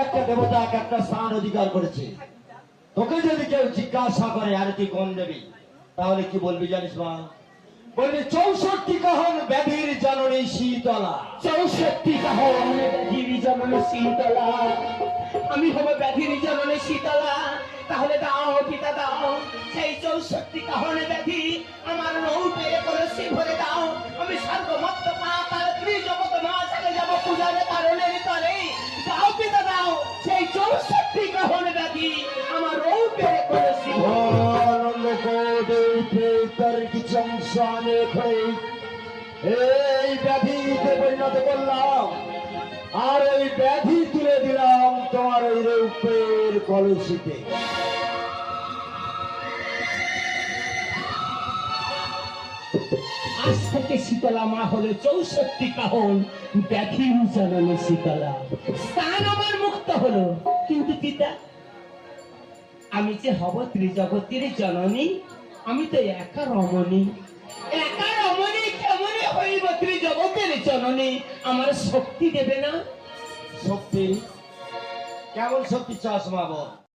একটা দেবতা একটা স্থান অধিকার করেছে। তোকে যদি কেউ জিজ্ঞাসা করে আরে তুই কোন দেবী, তাহলে কি বলবি জানিস মা? বলবি 64 কাহন ব্যাধির জননী শীতলা। 64 কাহন ব্যাধির জননী শীতলা। আমি হব ব্যাধির জননী শীতলা। তাহলে দাও পিতা দাও, সেই 64 কাহন ব্যাধি আমার রূপে কলসি ভরে দাও। আমি সর্বমত্ত পাতাল ত্রিজগৎ নাশে যাব পূজার কারণের তরে। দাও পিতা দাও, সেই 64 কাহন ব্যাধি আমার রূপে কলসি এই ব্যাধিতে পরিণত করলাম, আর ওই ব্যাধি তুলে দিলাম তোমার ওই রূপের কলসিতে। আজ থেকে শীতলা মা হলো 64 কাহন ব্যাধির জননী শীতলা। স্থান আমার মুক্ত হলো, কিন্তু পিতা আমি যে হব ত্রিজগতের জননী, আমি তো একা রমণী। একা রমণী কেমনে হইব ত্রিজগতের জননী? আমার শক্তি দেবে না? শক্তি? কেমন শক্তি চাস মা বল?